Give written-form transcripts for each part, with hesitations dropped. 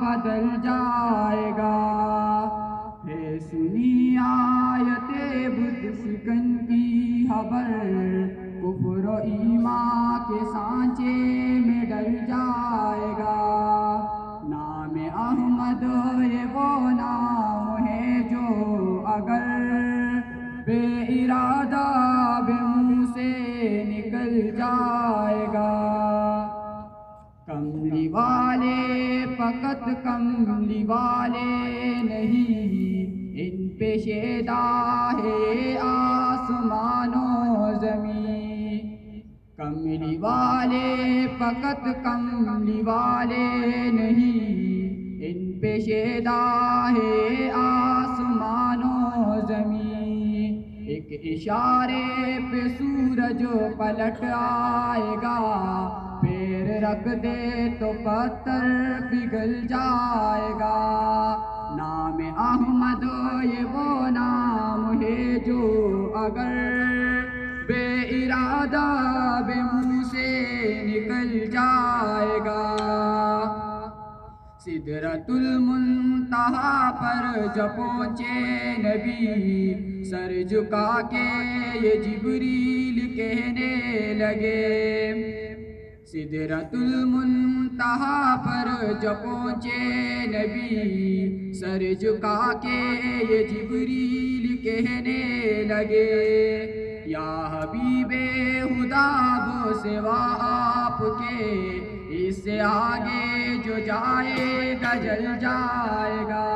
بدل جائے گا۔ ہے سنی آیت بت شکن کی خبر، کفر و ایمان کے سانچے میں ڈل جائے گا۔ نام احمد یہ وہ نام ہے جو اگر بے ارادہ بے منہ سے نکل جائے گا۔ کملی والے فقط کملی والے نہیں، ان پہ شیدا ہے آسمان و زمین۔ کملی والے فقط کملی والے نہیں، ان پہ شیدا ہے آسمان و زمین۔ ایک اشارے پہ سورج پلٹ آئے گا، پیر رکھ دے تو پتھر پگھل جائے گا۔ نام احمد یہ وہ نام ہے جو اگر بے ارادہ بے منہ سے نکل جائے گا۔ سدرۃ المنتہا پر جب پہنچے نبی، سر جھکا کے یہ جبریل کہنے لگے۔ سدرۃ المنتہا پر جب پہنچے نبی، سر جھکا کے یہ جبریل کہنے لگے، یا حبیب خدا وہ سوا آپ کے، اس سے آگے جو جائے گا جل جائے گا۔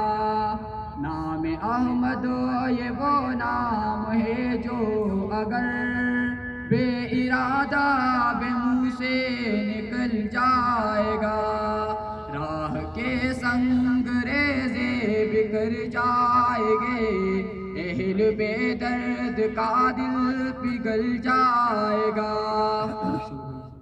نام احمد یہ وہ نام ہے جو اگر بے ارادہ بے منہ سے نکل جائے گا۔ راہ کے سنگ ریزے بکھر جائیں گے، اہل بے درد کا دل پگھل جائے گا۔